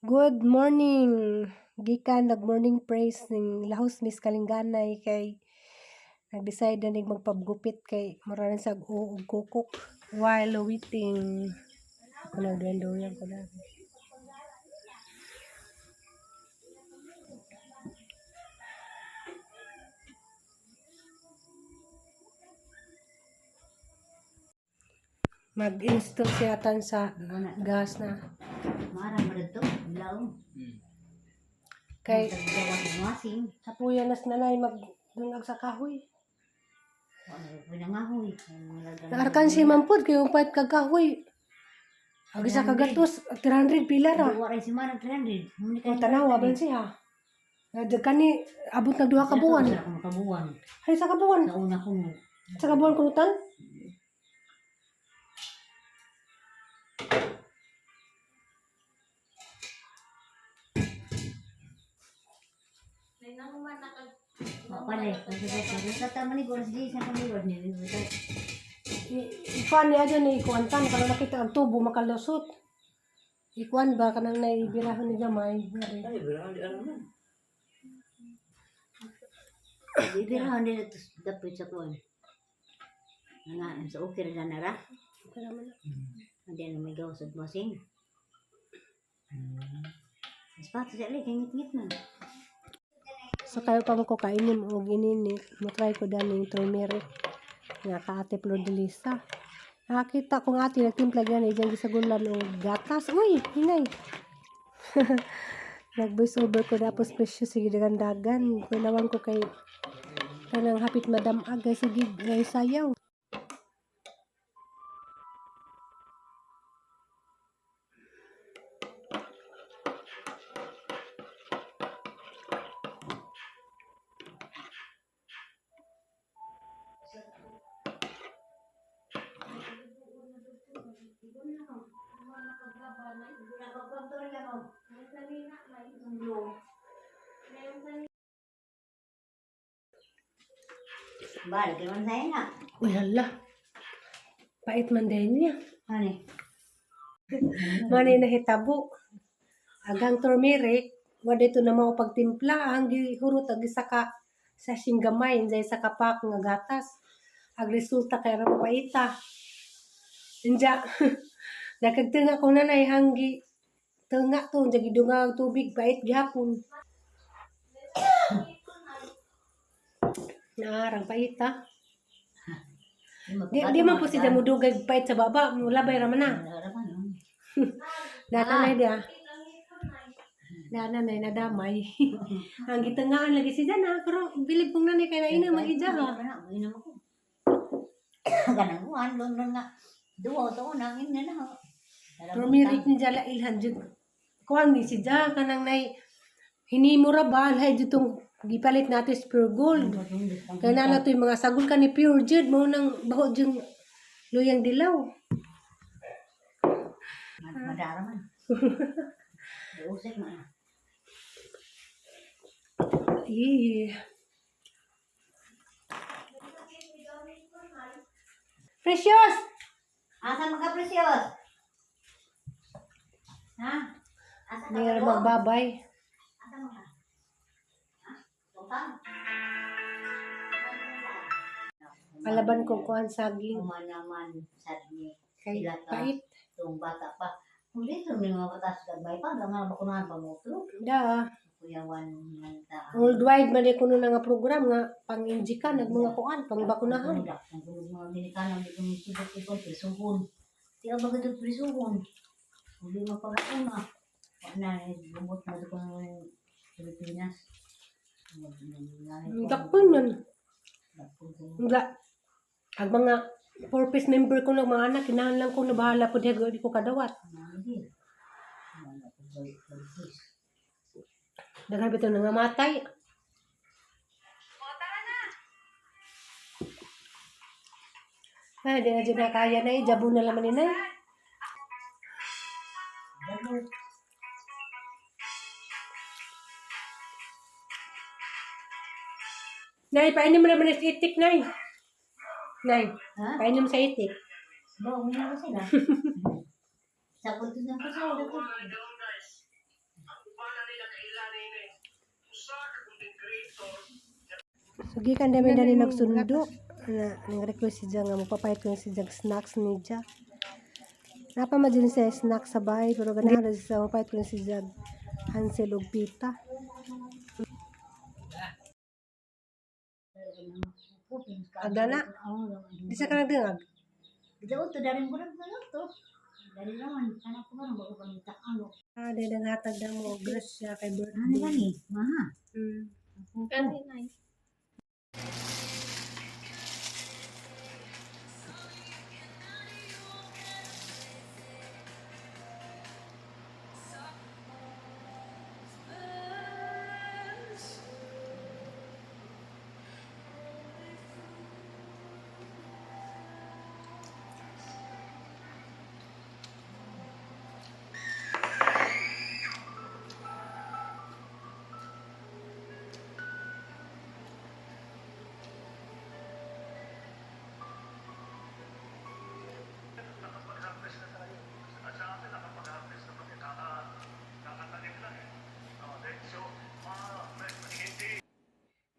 Good morning. Gikan nag-morning praise ning lahos Miss Kalinganay kay nag-decide na ning magpagupit kay maranan sa og kukok while waiting. Ano doyan ko na. Mag-install siya tan sa gas na. Marang madto, laom. Kay Masing. sapuyan nas nanay magdungag sa kahoy. Pinangahoy. Naarkan si mampod kay yung pait kag kahoy. Ag isa ka gatos 300 pila ra. Wala si Manang 300. O tanawa ba siya? Nadya kani abot na 2 ka buwan. Kabuwan. Ay sa kabuwan. Sa una ko. Sa kabuwan kunutan? Pale, sa tama ni Boris di sa kami ni. Ikuan niya dyan ni ikuantan kalau nakita ang tubo makalusot. Ikuan ba kanang naibirahon ni gamay. Ay, birahan di alam man. Birahan din ito dapat sa kuan. Nga, sa okay na nara. Okay naman na. Hindi na may gawas at masing. Espat sa dali, kingit-ngit man. So kayo pa mo ko kainin o ginini. Matry ko daning turmeric. Nga ka ate Flodelisa. Nakakita kong ate nagtimpla gani dyan gisagulan o gatas. Uy, hinay. Nag-voice over ko tapos presyo sige dagan-dagan. Pinawan ko kay kanang hapit madam agay sige ngay sayaw. Balik naman sa'yo na. Uy, hala. Pait man din niya. Ano? Mani nahitabo. Agang turmeric, wala ito na mga pagtimpla, ang gihurot ag isa ka sa singgamay, dahil sa kapak nga gatas. Ang resulta kay ramo paita. Inja, nakagtinga ko na hanggi tunga to, dyan gidunga ang tubig, pait gihapon. Naarang paita. Di man po siya mudugay pait sa baba, mulabay raman na. Nanay dia. Nanay nadamay. Ang gitangaan lagi si Dana, pero bilib kong nanay kay naina mag-ija ha. Inom ako. Ganang uwan, doon nga. Duwa to nang ina na. Turmeric ni Jala ilhan jud. Kuan ni si Jala kanang nay hinimura ba hay jutong gipalit natin sa pure gold. Kaya na to yung mga sagol ka ni pure jud mo nang baho jud luyang dilaw. Madara man. Usik man. Precious! Asa mga precious? Ha? Asa ka Mayroon ba? magbabay. Asa mga? Ha? Sultan? Palaban ko kuan saging. Umanaman sadni. Kay Sila ka. pait. Itong bata pa. Kung dito may mga batas gagmay pa, nga bakunahan pa mo ito. Da. Kuyawan nanta. Worldwide man kuno na nga program nga pang-injika nag mga kuan pang bakunahan. Ang mga ginikanan dito ng subok ito, prisuhon. Tiya ba ito prisuhon? Hindi mapagakuna. Wala na, lumot na ito ng Pilipinas. Dakpan man. Nga. Ang mga purpose member ko ng mga anak, kinahanglan ko na bahala po di ko kadawat. Dagan bitaw na nga matay. Ay, di na dyan na kaya na jabo na laman ni Nay. Nay, painom mo naman sa itik, Nay. Nay, painom sa itik. Ba, umiyak ko sila. Sa puntos ng kasal. Sugi kan dami nagsundo na nag-request si Jang nga magpapayat ko si Jang snacks ni Ja. Napa man din sa snacks sa bahay pero ganahan na siya magpapayat ko si Jang Hansel ug Pita. Agda na. Di sa ka nagdingag. Daw to dari mo na to. Dari naman anak ko man bago pamita ano. Di nanghatag na mo grasya kay Ano birthday. gani? Maha. Kanina.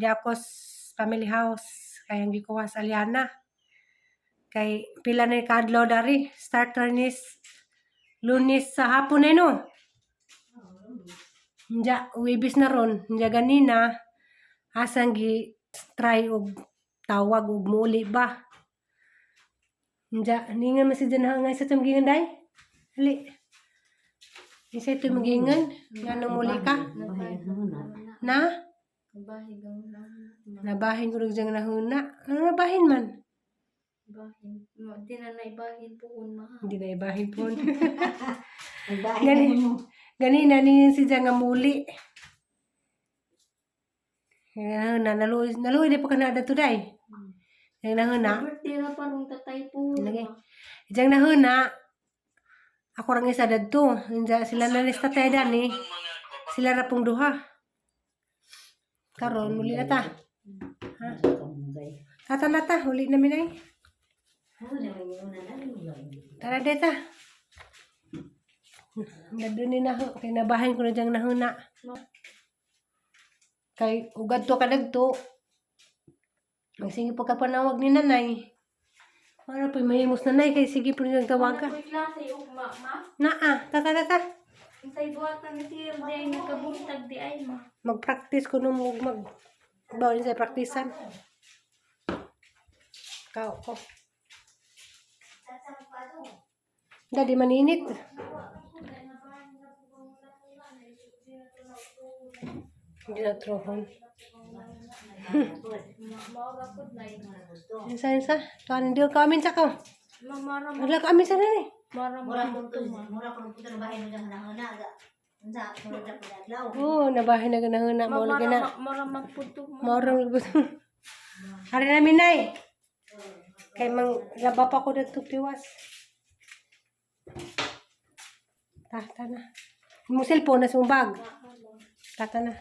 Di ako family house kay ang gikuha sa Aliana. Kay pila na kadlaw dari starter nis Lunes sa hapon na no. Nja Webis na ron, nja ganina asang gi try og tawag og muli ba. Nja ningan man si Janha nga sa tumingan day. Ali. Isa ito magingan nga nang muli ka. Na? Bahin daw na. Nabahin ko rin diyang nahuna. Ano nabahin man? Bahin. Di na naibahin po ma. Hindi na ibahin po. Gani. Ganina niyan si diyang nga muli. Nahuna. Naluoy di pa ka na to day. Yang nahuna. Birthday na pa nung tatay po. Lagi. Diyang nahuna. Ako rang isa dadto. Sila na lista tayo dani. Sila ra pong duha. Karon muli na ta. Ha? Tata na ta. Huli namin ay. Tara deta. Naduni na ho. Kay nabahin ko na diyang nahuna. Kay ugad to kadagto. Sige po ka panawag ni nanay. Para po mahimos nanay. Kay sige po niyang tawagan. Ano po klase ugma ma? Naa. Tata. Intay buhatan ni Sir di ay nagkabuntag di ay ma. Mag-practice ko nung bawal sa praktisan. Kao ko. Dadi maninit. Hindi na trohon. Maura po na yun. Sa. Tuan hindi ko amin sa ko. Mamara Wala ka amin sa nani. Mara Mura mo ko to, mura ko puto na bahay mo dyan na aga. Unsa ko na pagdadlaw. Oo, nabahin na ganahuna. Mawala ka na. Mara magputo mo. Maurang lubos. Hari namin nay. Kay mang laba pa ko nagtupiwas. Tata na. Mo cellphone na sumbag. Tata na.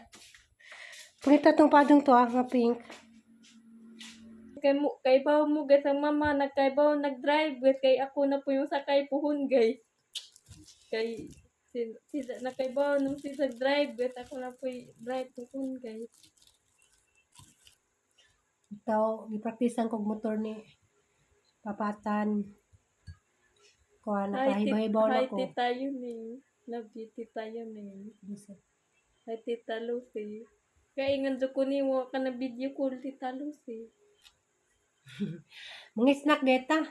Punita tong padong to nga pink. Kay baw mo guys ang mama nagkaybaw nag-drive guys kay ako na po yung sakay puhon guys. Kay si nakaybaw nung si drive guys ako na po yung drive puhon guys. Ito, gipraktisan kog motor ni papatan. Kuha na kahibahibaw na Hi ko. tita yun eh. Love you tita yun eh. Hi tita Lucy. Kaya ingan ko ni mo ka na video call tita Lucy. Mga snack deta.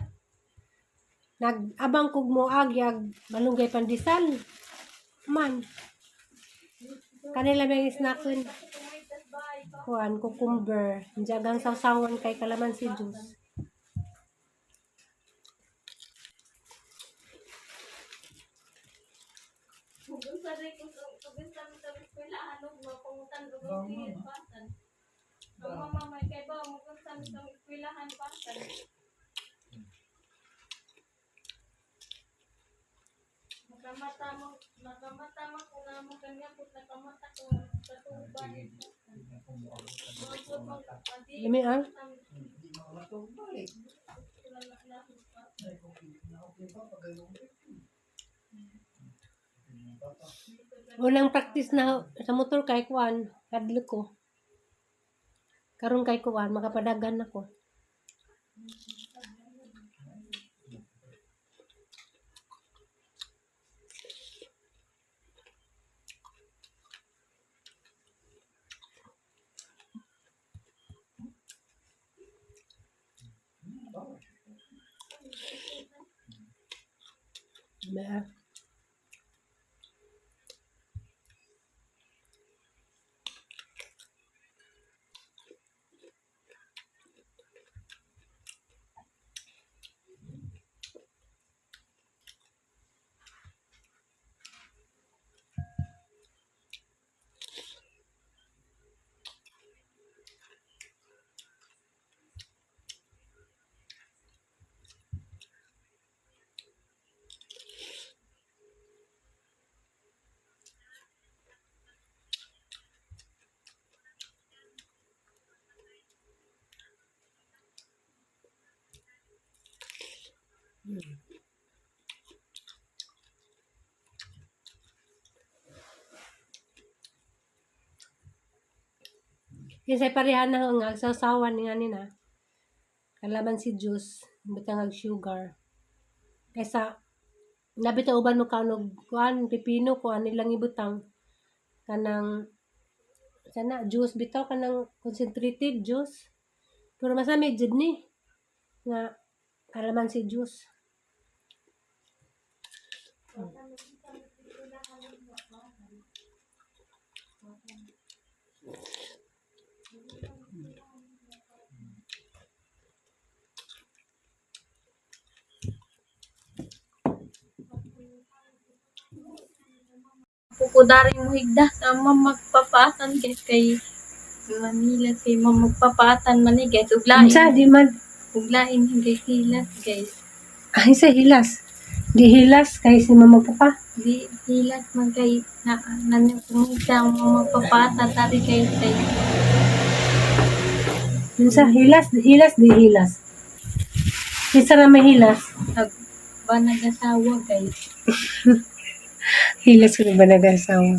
Nag-abang kog mo agyag malunggay pandesal. Man. Kanila may snack kun. Kuan cucumber, jagang sawsawan kay kalamansi juice. Kung sa rin kung sa eskwelahan og mapungutan og pasan. Ang mama may kay ba mo kung sa eskwelahan pasan. Nakamata mo kung na mo kanya put nakamata ko sa tuban. Lami ah. Unang practice na sa motor kay kuan, hadlo ko. Karon kay kuan, makapadagan ako. Ba? Kasi parehan na nga sasawan ni na. Kalaban si juice, butang ag sugar. Kaysa nabitaw uban mo kanog kuan pipino kuan nilang ibutang kanang sana juice bitaw kanang concentrated juice. Pero masami jud ni nga kalaman si juice. Pupudari mo higda sa magpapaatan guys kay Manila kay magpapaatan man ni guys. Unsa di man Uglain guys hilas guys. ay sa hilas. Di hilas kay si mama po ka. Di hilas man kay nanyang kumita ang magpapaatan tari kay kay Unsa hilas di hilas. Isa na may hilas. banag-asawa guys. Hilas ko ba nag-asawa?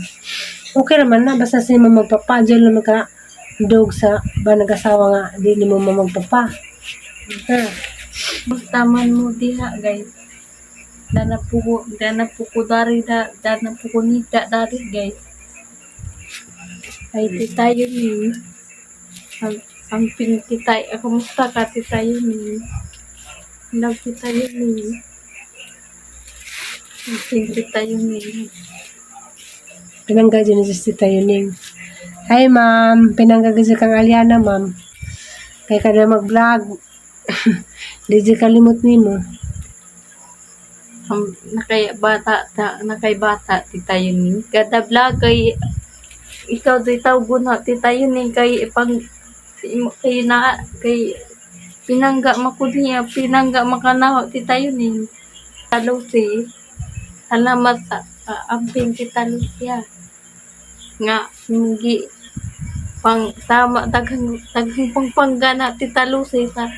Okay naman na, basta si mama magpapa, dyan lang ka dog sa ba nag-asawa nga, di ni mo magpapa. Ha? Basta man mo diha guys. Dana puko dari dana puko nida dari guys. Ay titayo ni. Ang pinitay ako musta ka titayo ni. Nagtitayo ni. Ang pinitay ni. Pinangga dyan si tayo ning. Hi ma'am, pinangga dyan kang Aliana ma'am. Kaya ka na mag-vlog. Di dyan kalimot ni mo. Nakay bata titayo ni. Kada vlog kay ikaw titaw guna titayo ni kay ipang kay pinangga makudniya pinangga makanaho titayo ni talusi salamat sa amping kita Lucia nga hindi pang sama daghang pangpanggana tita Lucy sa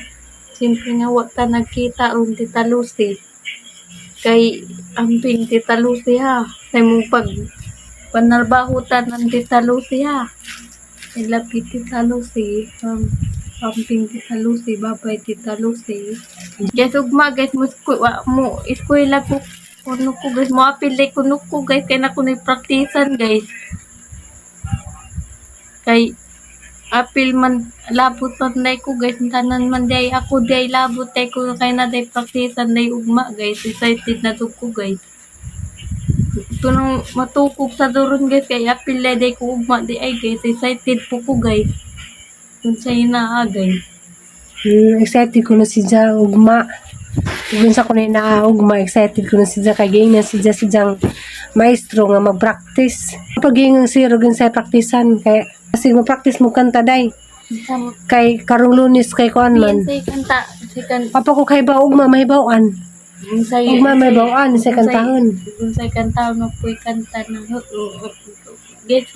siyempre nga wa ta nagkita ron tita Lucy kay amping tita Lucy ha sa mong pag panarbahutan ng tita Lucy ha ilapit tita Lucy amping tita Lucy babay tita Lucy guys ugma guys mo eskwela ko kuno ko guys mo apilay kuno ko guys kay na ko praktisan guys kay apil man labot man day ko guys tanan man day ako day labot day ko kay na day praktisan day ugma guys excited na to ko guys tunong matukog sa duron guys kay apil day ko ugma day ay guys excited po ko guys kung sa'yo na guys Excited ko na si Ja ugma. Kung sa ko na inaugma, excited ko na si Ja kay ging na si Ja maestro nga mag-practice. Pag ging si Rogin sa praktisan kay kasi mag-practice mo kanta day. Kay karong Lunes kay kuan man. say kanta Papa ko kay ba ugma may bawaan. Ugma may bawaan sa kantahon. Kung say kanta no puy kanta na guys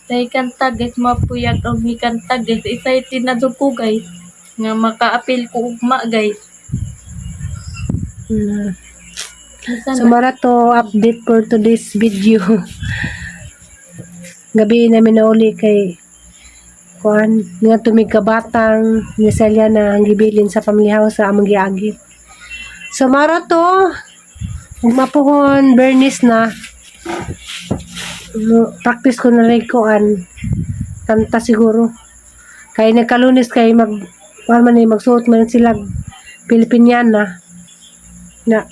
say kanta guys mapuyag ang kanta guys excited na dud ko guys nga maka-apil ko ugma guys. So mara to update for today's video. gabi namin na uli kay kuan nga tumig kabatang ni Celia na ang gibilin sa family house sa among giagi. So mara to ug mapuhon Bernice na practice ko na rin kuan kanta siguro kay nagkalunes kay magsuot man sila Pilipiniana na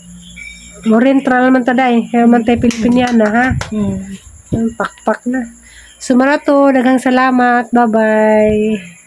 Oriental man taday kaya man tayo Pilipiniana ha. Pakpak na. So mara to daghang salamat. Bye-bye.